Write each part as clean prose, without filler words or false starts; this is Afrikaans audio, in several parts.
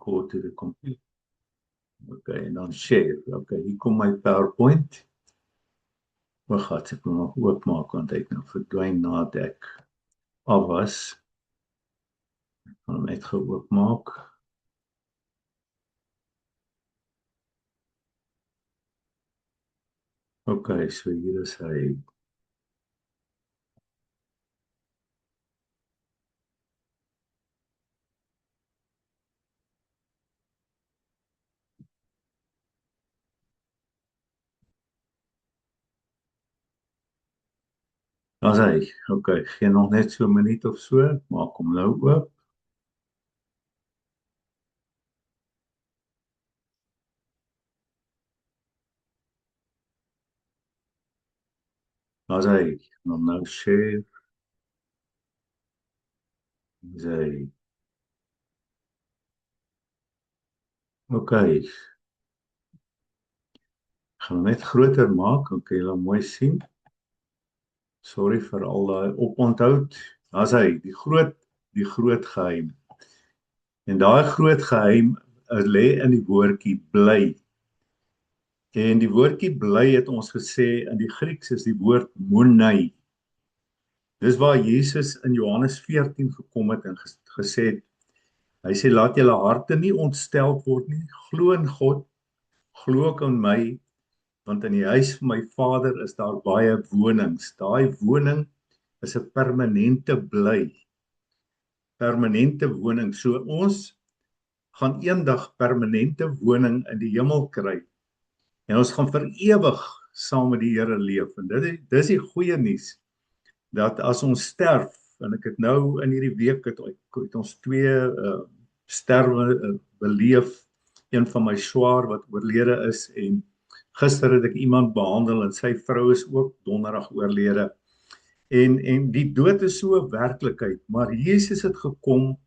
go to the computer. Okay, en dan share. Okay, hier kom my PowerPoint. Wag, ek moet nog oopmaak want hy het nou verdwyn nadat ek af was. Ek gaan hom net oopmaak. Okay, so hier is hy. Daar's hy. Okay, gee nog net so 'n minuut of so, maak hom nou oop. Daar's hy. Nou share. Daar's hy. Okay. Ek gaan hom net groter maak, dan kan julle mooi sien. Sorry vir al daai oponthoud. Daar's hy, die groot geheim. En daai groot geheim lê in die woordjie bly. En die woordjie bly het ons gesê in die Grieks is die woord monei. Dis waar Jesus in Johannes 14 gekom het en gesê het, hy sê laat julle harte nie ontsteld word nie, glo in God, glo ook in my, want in die huis van my Vader is daar baie wonings. Daai woning is 'n permanente bly. Permanente woning. So ons gaan eendag permanente woning in die hemel kry. En ons gaan vir ewig saam met die Here leef. En dis die goeie nuus, dat as ons sterf, en ek het nou in hierdie week het ons twee sterwe beleef, een van my swaar wat oorlede is, en gister het ek iemand behandel, en sy vrou is ook donderdag oorlede, en die dood is so 'n werklikheid, maar Jesus het gekom,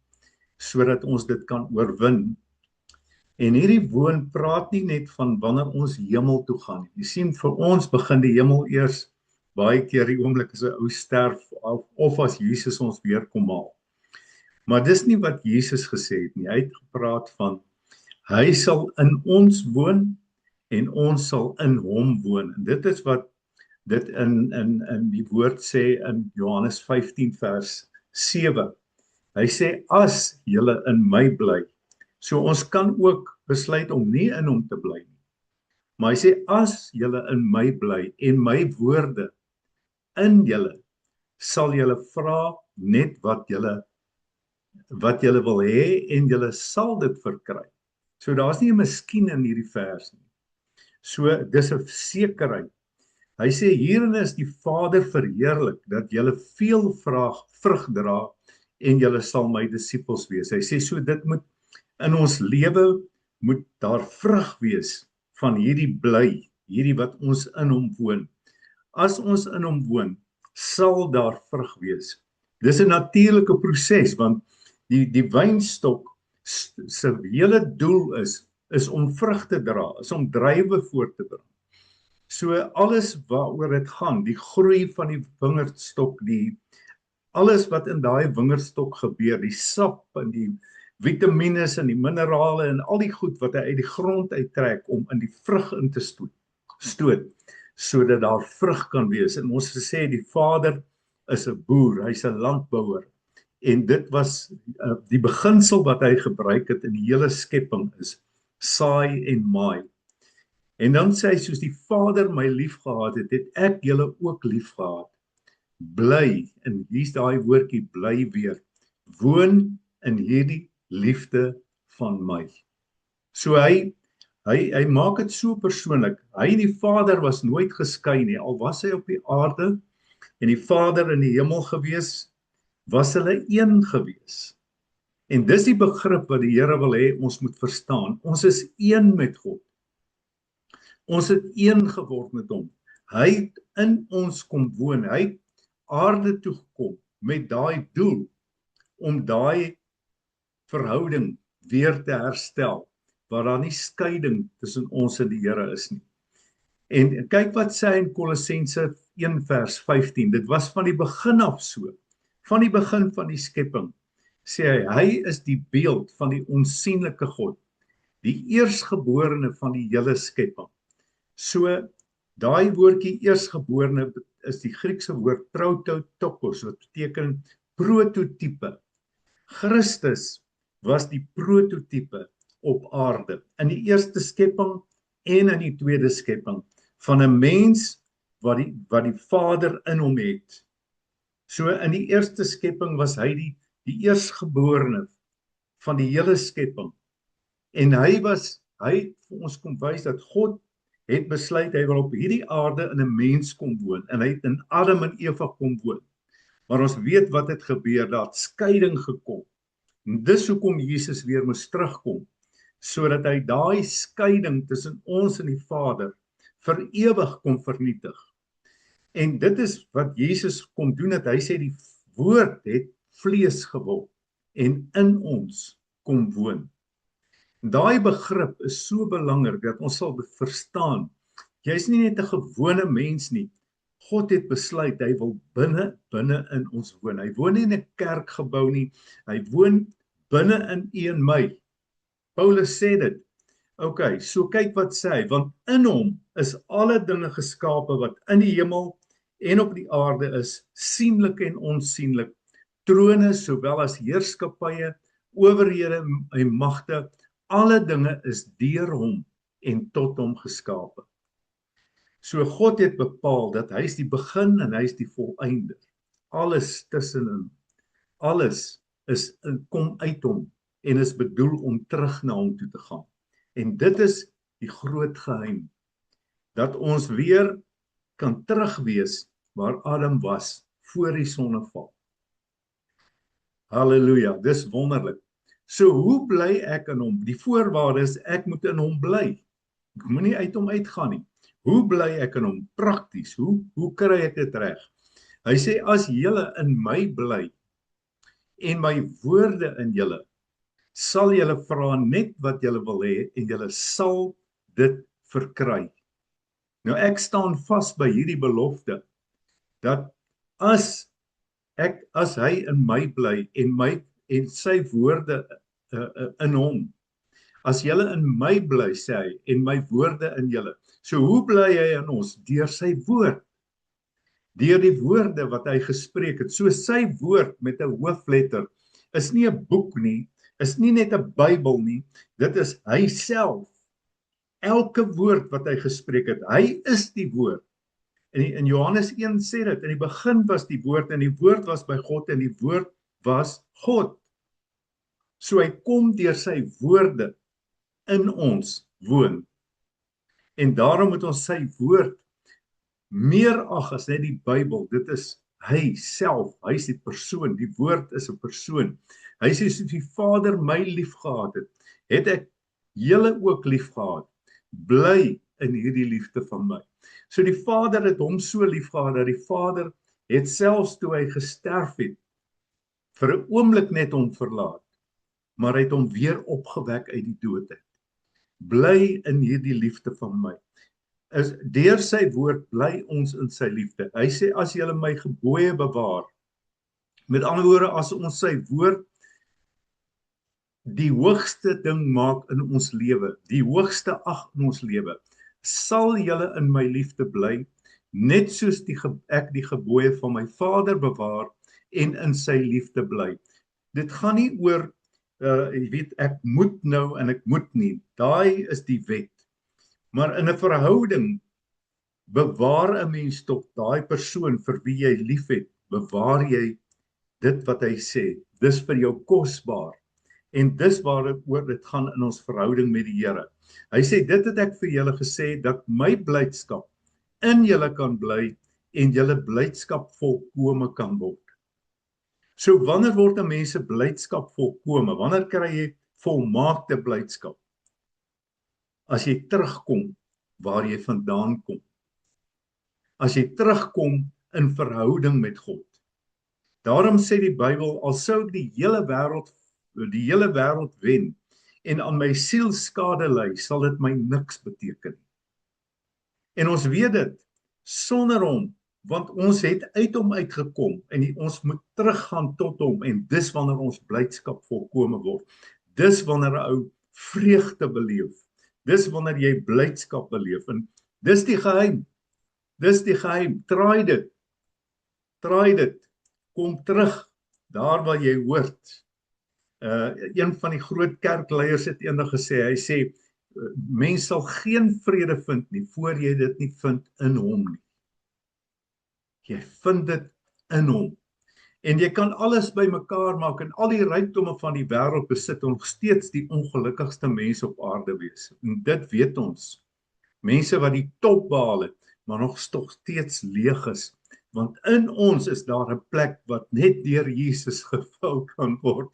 sodat ons dit kan oorwin. En hierdie woon praat nie net van wanneer ons hemel toe gaan. Jy sien, vir ons begin die hemel eers baie keer die oomblik as 'n ou sterf of as Jesus ons weer kom haal. Maar dis nie wat Jesus gesê het nie. Hy het gepraat van hy sal in ons woon en ons sal in hom woon. En dit is wat dit in die woord sê in Johannes 15 vers 7. Hy sê as julle in my bly. So ons kan ook besluit om nie in hom te bly nie. Maar hy sê as julle in my bly en my woorde in julle, sal julle vra net wat julle wil hê en julle sal dit verkry. So daar's nie 'n miskien in hierdie vers nie. So dis 'n sekerheid. Hy sê hierin is die Vader verheerlik dat julle veel vrug dra en julle sal my disippels wees. Hy sê so dit moet in ons lewe moet daar vrug wees van hierdie bly, hierdie wat ons in hom woon. As ons in hom woon, sal daar vrug wees. Dis 'n natuurlike proses, want die wynstok se hele doel is om vrug te dra, is om druiwe voort te bring. So alles waaroor dit gaan, die groei van die wingerdstok, alles wat in daai wingerdstok gebeur, die sap en die vitamine en die minerale en al die goed wat hy uit die grond uittrek om in die vrug in te stoot, sodat daar vrug kan wees. En ons gesê die Vader is 'n boer, hy's 'n landbouer. En dit was die beginsel wat hy gebruik het in die hele skepping is saai en maai. En dan sê hy soos die Vader my lief gehad het, het ek julle ook lief gehad. Bly, en hier's daai woordjie bly weer, woon in hierdie liefde van my. So hy maak dit so persoonlik. Hy en die Vader was nooit geskei nie, al was hy op die aarde en die Vader in die hemel gewees, was hulle een gewees. En dis die begrip wat die Here wil hê ons moet verstaan. Ons is een met God. Ons het een geword met hom. Hy het in ons kom woon. Hy het aarde toe gekom met daai doel om daai verhouding weer te herstel, waar daar nie skeiding tussen ons en die Here is nie. En kyk wat sê hy in Kolossense 1 vers 15. Dit was van die begin af so. Van die begin van die skepping. sê hy is die beeld van die onsigbare God, die eerstgeborene van die hele skepping. So, daai woordjie eerstgeborene is die Griekse woord prototokos, wat beteken prototype. Christus was die prototype op aarde, in die eerste skepping en in die tweede skepping, van 'n mens wat die Vader in hom het. So in die eerste skepping was hy die eerstgeborene van die hele skepping. En hy het vir ons kom wys dat God het besluit hy wil op hierdie aarde in 'n mens kom woon, en hy het in Adam en Eva kom woon. Maar ons weet wat het gebeur, daar het skeiding gekom. En dis hoekom Jesus weer moes terugkom, sodat hy daai skeiding tussen ons en die Vader vir ewig kom vernietig. En dit is wat Jesus kom doen, dat hy sê die woord het vlees geword en in ons kom woon. Daai begrip is so belangrik dat ons sal verstaan, jy's nie net 'n gewone mens nie. God het besluit, hy wil binne in ons woon. Hy woon nie in 'n kerkgebou nie, hy woon binne in u en my. Paulus sê dit. Okay, so kyk wat sê hy, want in hom is alle dinge geskape wat in die hemel en op die aarde is, sienlik en onsienlik, trone sowel as heerskappye, owerhede en magte, alle dinge is deur hom en tot hom geskape. So God het bepaal dat hy is die begin en hy is die volëinde. Alles tussenin, alles kom uit hom en is bedoel om terug na hom toe te gaan. En dit is die groot geheim, dat ons weer kan terugwees waar Adam was voor die sonneval. Halleluja, dis wonderlik. So hoe bly ek in hom? Die voorwaarde is ek moet in hom bly. Ek moenie uit hom uitgaan nie. Hoe bly ek in hom? Prakties, hoe kry ek dit reg? Hy sê as julle in my bly en my woorde in julle, sal julle vra net wat julle wil hê en julle sal dit verkry. Nou ek staan vas by hierdie belofte dat as hy in my bly en sy woorde in hom, as julle in my bly, sê hy, en my woorde in julle. So hoe bly hy in ons? Deur sy woord. Deur die woorde wat hy gespreek het. So sy woord met 'n hoofletter is nie 'n boek nie, is nie net 'n Bybel nie, dit is hy self. Elke woord wat hy gespreek het, hy is die woord. En in Johannes 1 sê dit, in die begin was die woord en die woord was by God en die woord was God. So hy kom deur sy woorde in ons woon. En daarom moet ons sy woord meer ag as net die Bybel. Dit is hy self, hy is die persoon, die woord is 'n persoon. Hy sê soos die Vader my lief gehad het ek julle ook lief gehad. Bly in hierdie liefde van my. So die Vader het hom so lief gehad dat die Vader het selfs toe hy gesterf het, vir 'n oomblik net hom verlaat, maar hy het hom weer opgewek uit die dood uit. Bly in hierdie liefde van my. Deur sy woord bly ons in sy liefde. Hy sê as julle my gebooie bewaar, met ander woorde as ons sy woord die hoogste ding maak in ons lewe, die hoogste ag in ons lewe, sal julle in my liefde bly, net soos ek die gebooie van my Vader bewaar en in sy liefde bly. Dit gaan nie oor, jy weet, ek moet nou en ek moet nie. Daai is die wet. Maar in 'n verhouding bewaar 'n mens tog daai persoon vir wie jy liefhet, bewaar jy dit wat hy sê. Dis vir jou kosbaar. En dis waaroor dit gaan in ons verhouding met die Here. Hy sê, dit het ek vir julle gesê, dat my blydskap in julle kan bly en julle blydskap volkome kan word. So wanneer word 'n mens se blydskap volkome? Wanneer kry jy volmaakte blydskap? As jy terugkom waar jy vandaan kom. As jy terugkom in verhouding met God. Daarom sê die Bybel, al sou ek die hele wêreld wen en aan my siel skade ly, sal dit my niks beteken. En ons weet dit, sonder hom Want ons het uit hom uitgekom en ons moet teruggaan tot hom en dis wanneer ons blydskap volkome word. Dis wanneer 'n ou vreugde beleef. Dis wanneer jy blydskap beleef en dis die geheim. Dis die geheim. Traai dit. Traai dit. Kom terug daar waar jy hoort. Een van die groot kerkleiers het eendag gesê, hy sê mens sal geen vrede vind nie voor jy dit nie vind in hom nie. Jy vind dit in hom. En jy kan alles bymekaar maak en al die rykdomme van die wêreld besit en nog steeds die ongelukkigste mense op aarde wees. En dit weet ons. Mense wat die top behaal het, maar nog steeds leeg is. Want in ons is daar 'n plek wat net deur Jesus gevul kan word.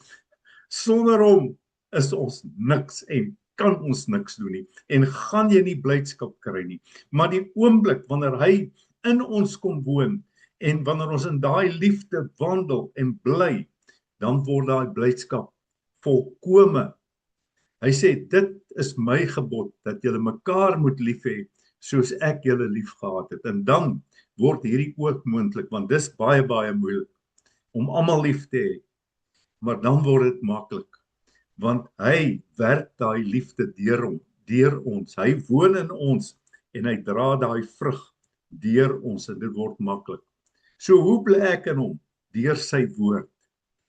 Sonder hom is ons niks en kan ons niks doen nie. En gaan jy nie blydskap kry nie. Maar die oomblik wanneer hy in ons kom woon en wanneer ons in daai liefde wandel en bly, dan word daai blydskap volkome. Hy sê dit is my gebod dat julle mekaar moet lief hê soos ek julle lief gehad het. En dan word hierdie ook moontlik want dis baie moeilik om almal lief te hê. Maar dan word dit maklik want hy werk daai liefde deur ons. Hy woon in ons en hy dra daai vrug deur ons en dit word maklik. So hoe bly ek in hom? Deur sy woord.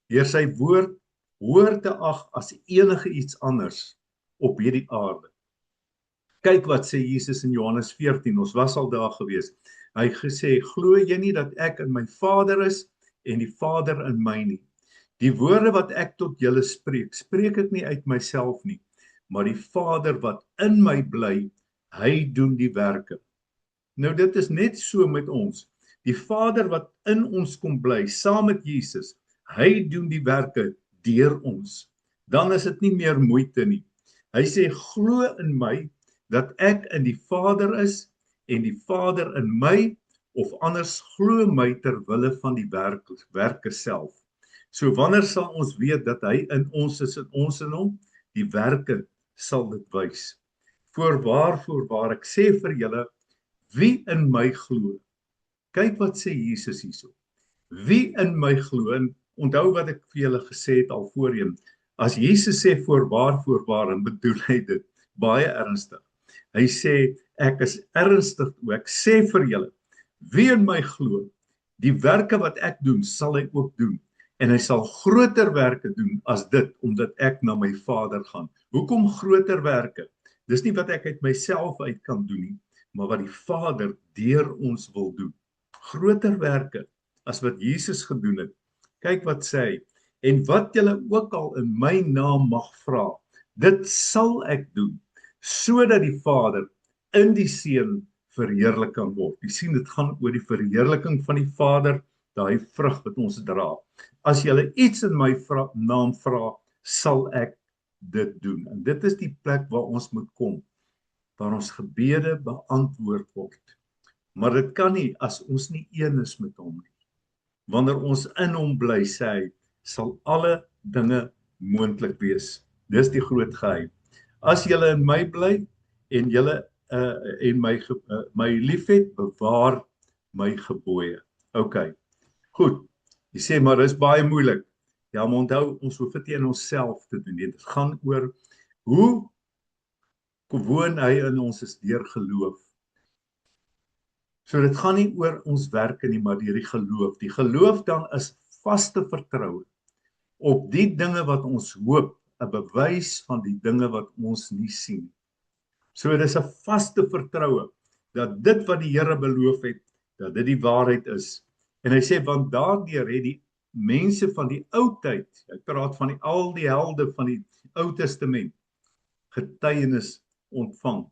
Deur sy woord hoër te ag as enige iets anders op hierdie aarde. Kyk wat sê Jesus in Johannes 14, ons was al daar gewees. Hy gesê, glo jy nie dat ek in my Vader is en die Vader in my nie? Die woorde wat ek tot julle spreek, spreek ek nie uit myself nie, maar die Vader wat in my bly, hy doen die werke. Nou dit is net so met ons. Die Vader wat in ons kom bly, saam met Jesus, hy doen die werke deur ons. Dan is dit nie meer moeite nie. Hy sê, glo in my, dat ek in die Vader is, en die Vader in my, of anders glo my ter wille van die werke self. So wanneer sal ons weet dat hy in ons is en ons in hom? Die werke sal dit wys. Voorwaar, ek sê vir julle, wie in my glo, kyk wat sê Jesus hierso, wie in my glo, en onthou wat ek vir julle gesê het al voorheen, as Jesus sê voorwaar, en bedoel hy dit baie ernstig. Hy sê, ek is ernstig, ek sê vir julle, wie in my glo, die werke wat ek doen, sal hy ook doen. En hy sal groter werke doen as dit, omdat ek na my Vader gaan. Hoekom groter werke? Dis nie wat ek uit myself uit kan doen nie, maar wat die Vader deur ons wil doen. Groter werke as wat Jesus gedoen het. Kyk wat sê hy, en wat julle ook al in my naam mag vra, dit sal ek doen, sodat die Vader in die Seun verheerlik kan word. Jy sien, dit gaan oor die verheerliking van die Vader, daai vrug wat ons dra. As julle iets in my naam vra, sal ek dit doen. En dit is die plek waar ons moet kom, waar ons gebede beantwoord word. Maar dit kan nie as ons nie een is met hom nie. Wanneer ons in hom bly, sê hy, sal alle dinge moontlik wees. Dis die groot geheim. As julle in my bly en julle en my liefhet, bewaar my gebooie. OK. Goed. Jy sê maar dis baie moeilik. Ja, maar onthou, ons hoef dit nie in onsself te doen nie. Dit gaan oor hoe woon hy in ons is deur geloof. So dit gaan nie oor ons werke nie, maar deur die geloof. Die geloof dan is vaste vertroue op die dinge wat ons hoop, 'n bewys van die dinge wat ons nie sien. So dit is 'n vaste vertroue dat dit wat die Here beloof het, dat dit die waarheid is. En hy sê, want daardeur het die mense van die ou tyd, ek praat van al die helde van die Ou Testament, getuienis ontvang.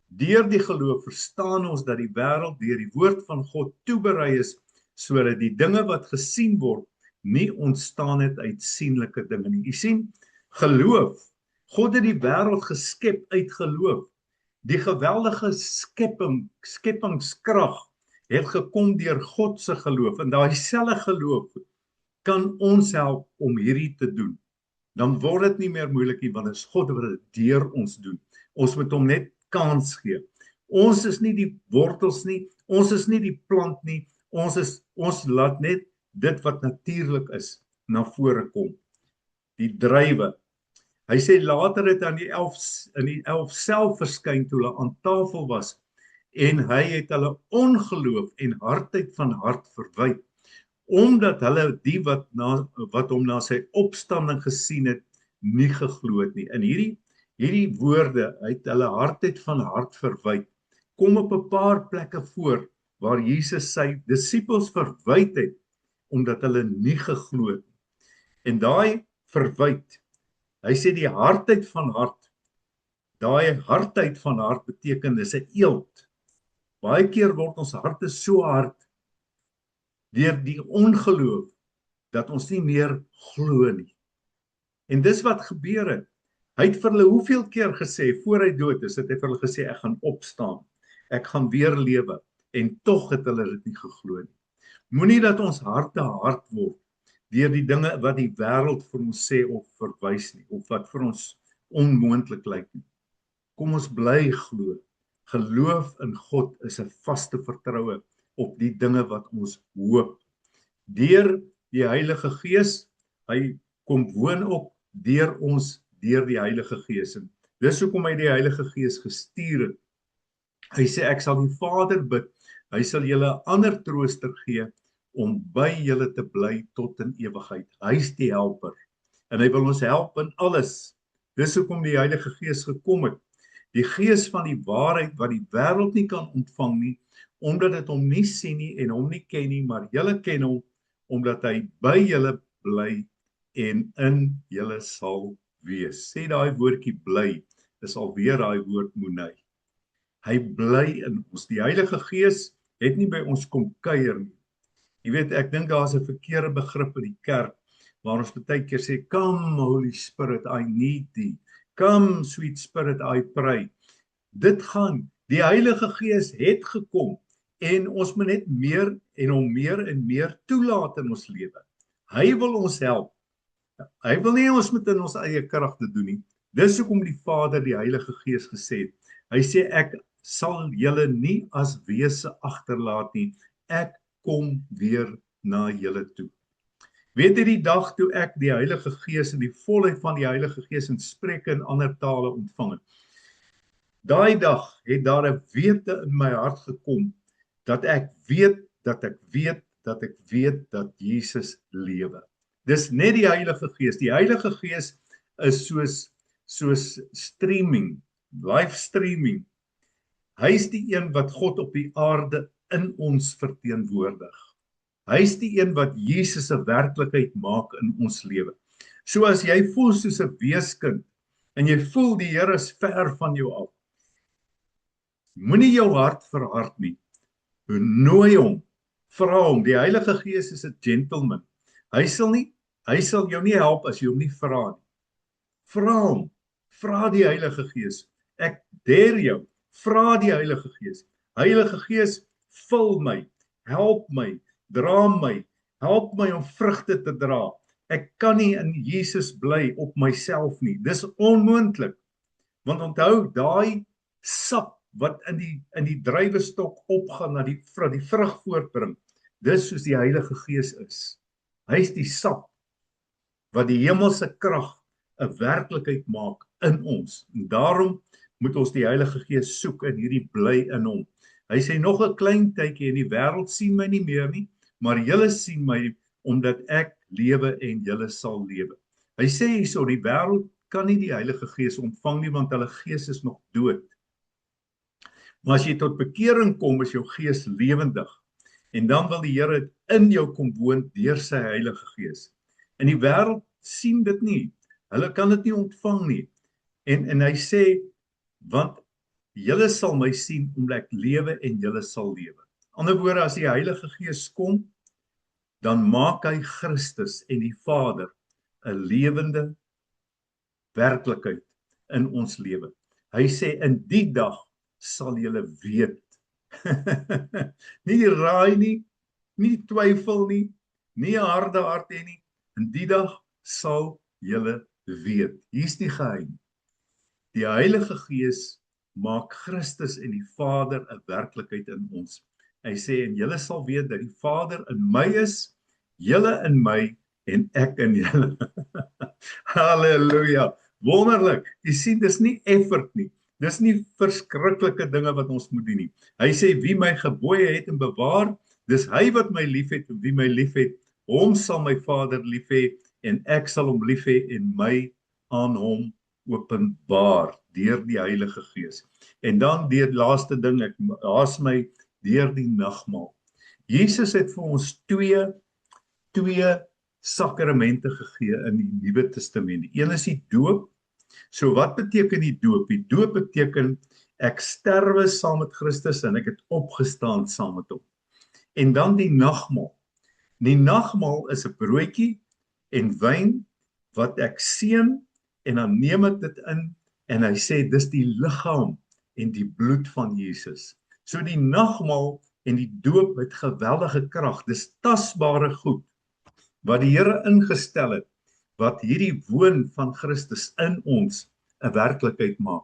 Deur die geloof verstaan ons dat die wêreld deur die woord van God toeberei is, sodat die dinge wat gesien word, nie ontstaan het uit sienlike dinge nie. Jy sien, geloof, God het die wêreld geskep uit geloof. Die geweldige skepingskrag het gekom deur God se geloof. En daai selfde geloof kan ons help om hierdie te doen. Dan word dit nie meer moeilik nie, want dit is God wat dit deur ons doen. Ons moet hom net kans gee. Ons is nie die wortels nie, ons is nie die plant nie, Ons laat net dit wat natuurlik is na vore kom. Die drywe. Hy sê later het aan in die 11 self verskyn toe hulle aan tafel was en hy het hulle ongeloof en hardheid van hart verwyd, omdat hulle die wat hom na sy opstanding gesien het, nie geglo het nie. In hierdie woorde, hy het hulle hardheid van hart verwyd, kom op 'n paar plekke voor waar Jesus sy disippels verwyd het, omdat hulle nie geglo het. En daai verwyd, hy sê die hardheid van hart, daai hardheid van hart beteken dis 'n eeld. Baie keer word ons harte so hard deur die ongeloof dat ons nie meer glo nie. En dis wat gebeur het. Hy het vir hulle hoeveel keer gesê voor hy dood is, het hy vir hulle gesê ek gaan opstaan, ek gaan weer lewe, en tog het hulle dit nie geglo nie. Moenie dat ons harte hard word deur die dinge wat die wêreld vir ons sê of verwys nie, of wat vir ons onmoontlik lyk nie. Kom ons bly glo. Geloof in God is 'n vaste vertroue op die dinge wat ons hoop. Deur die Heilige Gees, hy kom woon ook deur ons, deur die Heilige Gees. En dis hoekom hy die Heilige Gees gestuur het. Hy sê ek sal die Vader bid, hy sal julle 'n ander trooster gee om by julle te bly tot in ewigheid. Hy is die helper en hy wil ons help in alles. Dis hoekom die Heilige Gees gekom het. Die Gees van die waarheid wat die wêreld nie kan ontvang nie, omdat dit hom nie sien nie en hom nie ken nie, maar julle ken hom omdat hy by julle bly en in julle sal wees. Sê daai woordjie bly, is alweer daai woord monei. Hy bly in ons. Die Heilige Gees het nie by ons kom kuier nie. Jy weet, ek dink daar's 'n verkeerde begrip in die kerk, waar ons baie keer sê, come Holy Spirit, I need thee. Come sweet Spirit, I pray. Dit gaan, die Heilige Gees het gekom, en ons moet net meer en hom meer en meer toelaat in ons lewe. Hy wil ons help. Hy wil nie ons met in ons eie krag te doen nie. Dis hoekom die Vader die Heilige Gees gesê het. Hy sê ek sal julle nie as wese agterlaat nie. Ek kom weer na julle toe. Weet jy die dag toe ek die Heilige Gees en die volheid van die Heilige Gees in spreuke in ander tale ontvang het. Daai dag het daar 'n wete in my hart gekom dat ek weet dat Jesus lewe. Dis net die Heilige Gees. Die Heilige Gees is soos streaming, live streaming. Hy is die een wat God op die aarde in ons verteenwoordig. Hy is die een wat Jesus se werklikheid maak in ons lewe. So as jy voel soos 'n weeskind en jy voel die Here is ver van jou af, moenie jou hart verhard nie. Nooi hom, vra hom. Die Heilige Gees is 'n gentleman. Hy sal jou nie help as jy hom nie vra nie. Vra hom, vra die Heilige Gees. Ek dare jou, vra die Heilige Gees. Heilige Gees, vul my, help my, dra my, help my om vrugte te dra. Ek kan nie in Jesus bly op myself nie. Dis onmoontlik. Want onthou, daai sap wat in die druiwestok opgaan na die vrug voortbring, dis soos die Heilige Gees is. Hy is die sap wat die hemelse krag 'n werklikheid maak in ons. En daarom moet ons die Heilige Gees soek en hierdie bly in hom. Hy sê nog 'n klein tydjie en die wêreld sien my nie meer nie, maar julle sien my omdat ek lewe en julle sal lewe. Hy sê hierso, die wêreld kan nie die Heilige Gees ontvang nie want hulle gees is nog dood. Maar as jy tot bekering kom, is jou gees lewendig. En dan wil die Here in jou kom woon deur sy Heilige Gees. En die wêreld sien dit nie. Hulle kan dit nie ontvang nie. En hy sê, want julle sal my sien omdat ek lewe en julle sal lewe. Ander woorde, as die Heilige Gees kom, dan maak hy Christus en die Vader 'n lewende werklikheid in ons lewe. Hy sê, in die dag sal julle weet. Nie raai nie, nie twyfel nie, nie 'n harde hart hê nie. In die dag sal julle weet. Hier's die geheim. Die Heilige Gees maak Christus en die Vader 'n werklikheid in ons. Hy sê, en julle sal weet dat die Vader in my is, julle in my en ek in julle. Halleluja. Wonderlik. Jy sien, dis nie effort nie. Dis nie verskriklike dinge wat ons moet doen nie. Hy sê, wie my gebooie het en bewaar, dis hy wat my liefhet en wie my liefhet, hom sal my Vader lief hê en ek sal hom lief hê en my aan hom openbaar deur die Heilige Gees. En dan deur die laaste ding, ek haas my, deur die nagmaal. Jesus het vir ons twee sakramente gegee in die Nuwe Testament. Die een is die doop. So wat beteken die doop? Die doop beteken ek sterwe saam met Christus en ek het opgestaan saam met hom. En dan die nagmaal. Die nagmaal is 'n broodjie en wyn wat ek seën en dan neem ek dit in en hy sê dis die liggaam en die bloed van Jesus. So die nagmaal en die doop het geweldige krag. Dis tasbare goed wat die Here ingestel het, wat hierdie woon van Christus in ons 'n werklikheid maak.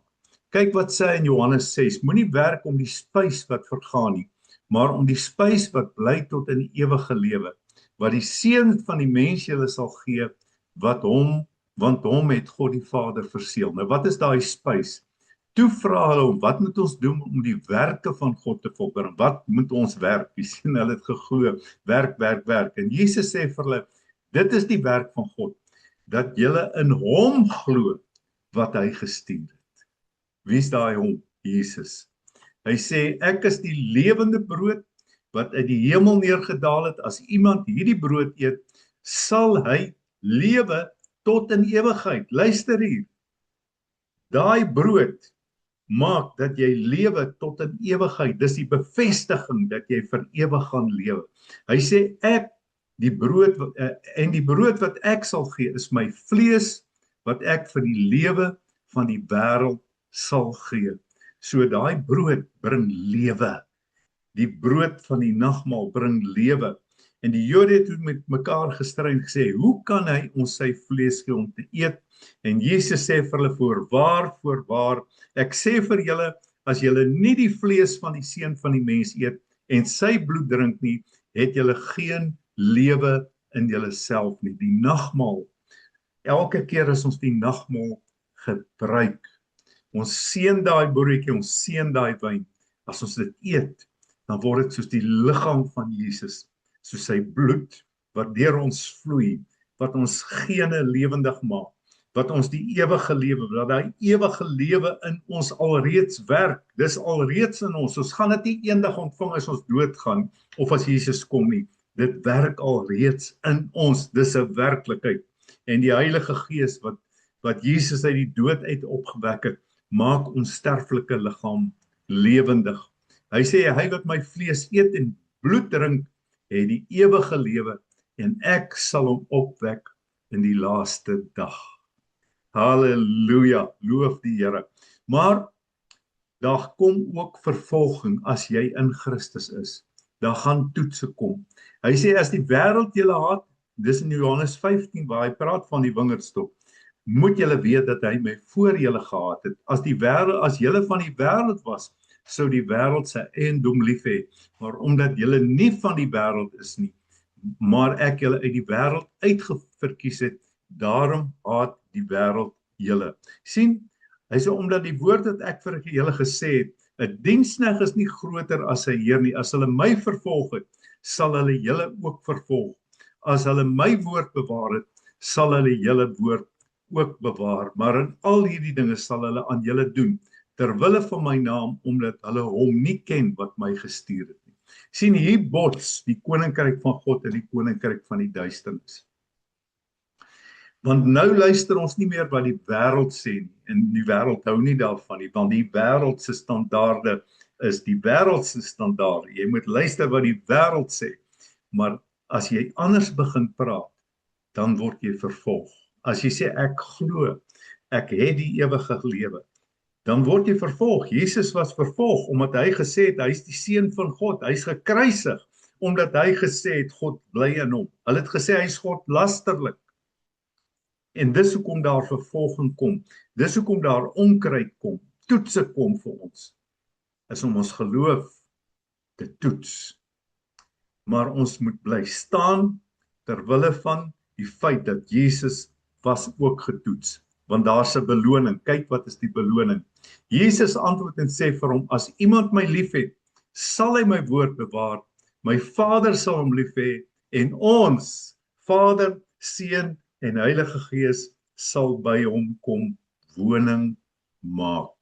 Kyk wat sê hy in Johannes 6, moenie werk om die spys wat vergaan nie, maar om die spys wat bly tot in die ewige lewe, wat die Seun van die mens julle sal gee, want hom het God die Vader verseël. Nou wat is daai spys? Toe vra hulle hom, wat moet ons doen om die werke van God te volbring? Wat moet ons werk? Jy sien, hulle het geglo, werk. En Jesus sê vir hulle, dit is die werk van God, dat julle in hom glo wat hy gestuur het. Wie is daai hom? Jesus. Hy sê, ek is die lewende brood wat uit die hemel neergedaal het. As iemand hierdie brood eet, sal hy lewe tot in ewigheid. Luister hier. Daai brood maak dat jy lewe tot in ewigheid. Dis die bevestiging dat jy vir ewig gaan lewe. Hy sê, die brood wat ek sal gee is my vlees wat ek vir die lewe van die wêreld sal gee. So daai brood bring lewe. Die brood van die nagmaal bring lewe. En die Jode het toe met mekaar gestry en gesê, hoe kan hy ons sy vlees gee om te eet? En Jesus sê vir hulle, voorwaar, ek sê vir julle, as julle nie die vlees van die Seun van die mens eet en sy bloed drink nie, het julle geen lewe in julle self nie. Die nagmaal, elke keer as ons die nagmaal gebruik, ons seën daai broodjie, ons seën daai wyn, as ons dit eet, dan word dit soos die liggaam van Jesus, soos sy bloed, wat deur ons vloei, wat ons gene lewendig maak, wat ons die ewige lewe, dat daai ewige lewe in ons alreeds werk, dis alreeds in ons gaan dit nie eendag ontvang as ons doodgaan, of as Jesus kom nie, dit werk alreeds in ons, dis 'n werklikheid, en die Heilige Gees, wat Jesus uit die dood uit opgewek het, maak ons sterflike liggaam lewendig. Hy sê, hy wat my vlees eet en bloed drink, het die ewige lewe, en ek sal hom opwek in die laaste dag. Halleluja, loof die Here. Maar daar kom ook vervolging as jy in Christus is. Daar gaan toetse kom. Hy sê, as die wêreld julle haat, dis in Johannes 15 waar hy praat van die wingerdstok, moet julle weet dat hy my voor julle gehaat het. As julle van die wêreld was, sou die wêreld sy eiendom lief hê, maar omdat julle nie van die wêreld is nie, maar ek julle uit die wêreld uitgeverkies het, daarom haat die wêreld julle. Sien, hy sê, omdat die woord wat ek vir julle gesê het, 'n diensknegt is nie groter as sy Heer nie. As hulle my vervolg het, sal hulle julle ook vervolg. As hulle my woord bewaar het, sal hulle julle woord ook bewaar. Maar in al hierdie dinge sal hulle aan julle doen, terwille van my naam, omdat hulle hom nie ken wat my gestuur het nie. Sien, hier bots die koninkryk van God en die koninkryk van die duisternis. Want nou luister ons nie meer wat die wêreld sê nie, en die wêreld hou nie daarvan nie, want die wêreld se standaarde is die wêreld se standaarde. Jy moet luister wat die wêreld sê, maar as jy anders begin praat, dan word jy vervolg. As jy sê, ek glo, ek het die ewige lewe, dan word jy vervolg. Jesus was vervolg, omdat hy gesê het, hy is die Seun van God, hy is gekruisig, omdat hy gesê het, God bly in hom. Hulle het gesê, hy is God lasterlik. En dis hoekom daar vervolging kom, dis hoekom daar onkruid kom, toetse kom vir ons, is om ons geloof te toets. Maar ons moet bly staan terwille van die feit dat Jesus was ook getoets. Want daar's 'n beloning. Kyk wat is die beloning. Jesus antwoord en sê vir hom, as iemand my liefhet, sal hy my woord bewaar. My Vader sal hom lief hê en ons, Vader, Seun en Heilige Gees, sal by hom kom woning maak.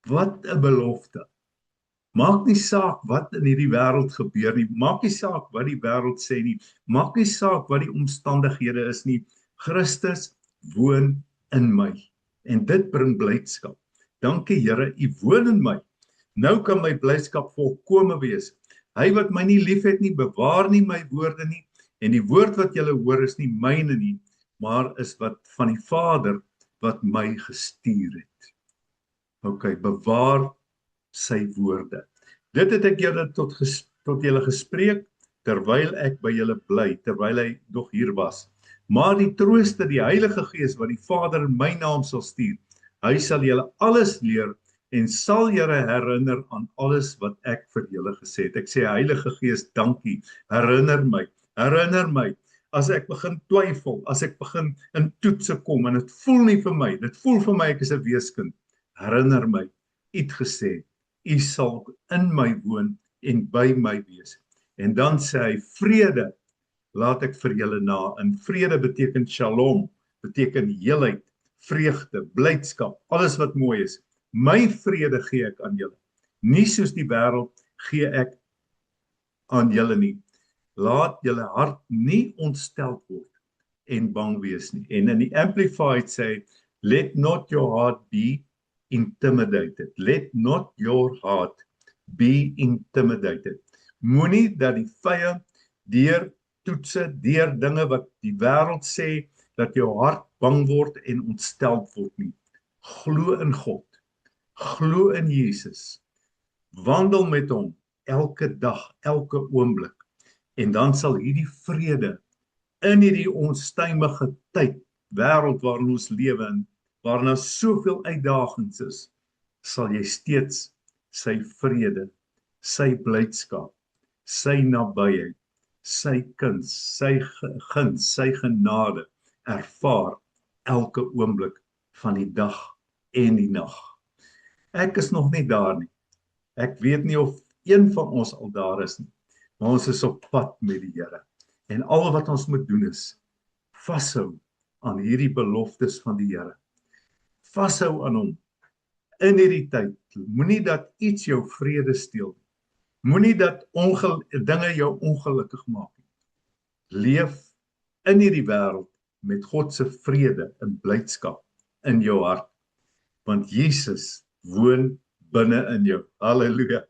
Wat 'n belofte. Maak nie saak wat in hierdie wêreld gebeur nie. Maak nie saak wat die wêreld sê nie. Maak nie saak wat die omstandighede is nie. Christus woon in my. En dit bring blydskap. Dankie Here, U woon in my. Nou kan my blydskap volkome wees. Hy wat my nie liefhet nie, bewaar nie my woorde nie. En die woord wat julle hoor is nie myne nie, maar is wat van die Vader wat my gestuur het. OK, bewaar sy woorde. Dit het ek julle tot julle gespreek, terwyl ek by julle bly, terwyl hy nog hier was. Maar die Trooster, die Heilige Gees, wat die Vader in my naam sal stuur, hy sal julle alles leer en sal julle herinner aan alles wat ek vir julle gesê het. Ek sê, Heilige Gees, dankie, herinner my, as ek begin twyfel, as ek begin in toetse kom, en dit voel nie vir my, dit voel vir my ek is 'n weeskind, herinner my, U het gesê, U sal in my woon en by my wees. En dan sê hy, vrede laat ek vir julle na. En vrede beteken shalom, beteken heelheid, vreugde, blydskap, alles wat mooi is. My vrede gee ek aan julle. Nie soos die wêreld gee ek aan julle nie. Laat julle hart nie ontstel word en bang wees nie. En in die Amplified sê, let not your heart be intimidated. Let not your heart be intimidated. Moenie dat die vyand deur toetse, deur dinge wat die wêreld sê, dat jou hart bang word en ontstel word nie. Glo in God. Glo in Jesus. Wandel met hom elke dag, elke oomblik. En dan sal hierdie vrede in hierdie onstuimige tyd, wêreld waarin ons lewe in, waarin daar soveel uitdagings is, sal jy steeds sy vrede, sy blydskap, sy nabyheid, sy kuns, sy guns, sy genade ervaar elke oomblik van die dag en die nag. Ek is nog nie daar nie. Ek weet nie of een van ons al daar is nie, maar ons is op pad met die Here. En al wat ons moet doen is vashou aan hierdie beloftes van die Here. Vashou aan hom in hierdie tyd. Moenie dat iets jou vrede steel nie. Moenie dat dinge jou ongelukkig maak nie. Leef in hierdie wêreld met God se vrede en blydskap in jou hart, want Jesus woon binne in jou. Halleluja.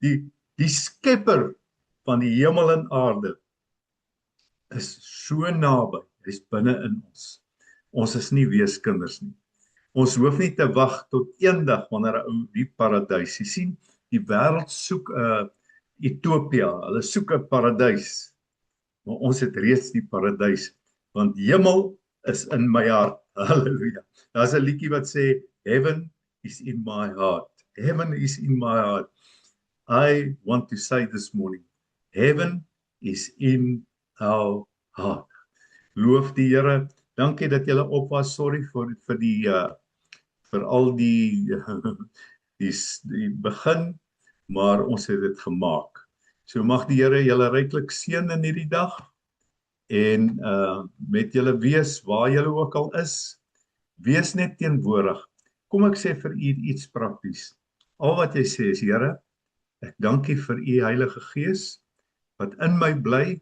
Die skepper van die hemel en aarde is so naby. Hy's binne in ons. Ons is nie weeskinders nie. Ons hoef nie te wag tot eendag wanneer die paradys. Jy sien, die wêreld soek 'n utopia. Hulle soek 'n paradys. Maar ons het reeds die paradys, want hemel is in my hart. Halleluja. Daar's 'n liedjie wat sê, Heaven is in my heart. Heaven is in my heart. I want to say this morning, Heaven is in our heart. Loof die Here. Dankie dat julle op was. Sorry vir die vir al die die begin, maar ons het dit gemaak. So mag die Here julle ryklik seën in hierdie dag en met julle wees waar julle ook al is. Wees net teenwoordig. Kom ek sê vir u iets prakties. Al wat jy sê is, Here, ek dank U vir U Heilige Gees wat in my bly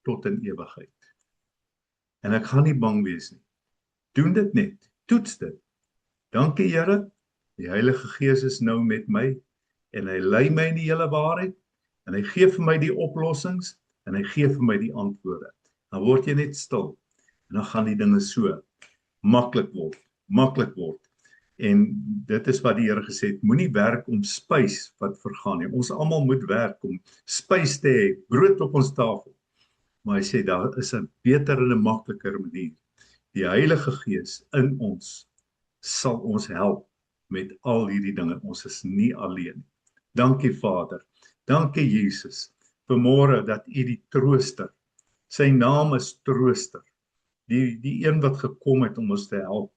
tot in ewigheid. En ek gaan nie bang wees nie. Doen dit net. Toets dit. Dankie Here, die Heilige Gees is nou met my en hy lei my in die hele waarheid en hy gee vir my die oplossings en hy gee vir my die antwoorde. Dan word jy net stil en dan gaan die dinge so maklik word. En dit is wat die Here gesê het, moenie werk om spys wat vergaan nie. Ons almal moet werk om spys te hê, brood op ons tafel. Maar hy sê daar is 'n beter en 'n makliker manier. Die Heilige Gees in ons sal ons help met al hierdie dinge. Ons is nie alleen nie. Dankie Vader. Dankie Jesus, vanmôre dat U die trooster. Sy naam is Trooster. Die een wat gekom het om ons te help.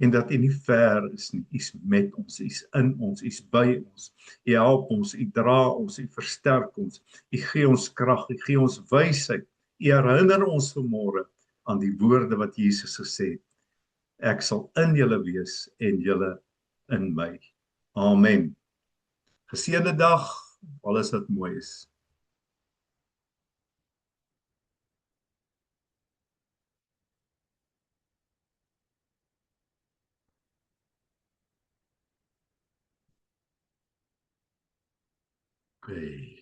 En dat U nie ver is nie. U is met ons, U is in ons, U is by ons. U help ons, U dra ons, U versterk ons. U gee ons krag, U gee ons wysheid. U herinner ons vanmôre aan die woorde wat Jesus gesê het. Ek sal in julle wees en julle in my. Amen. Geseënde dag, alles wat mooi is. Okay.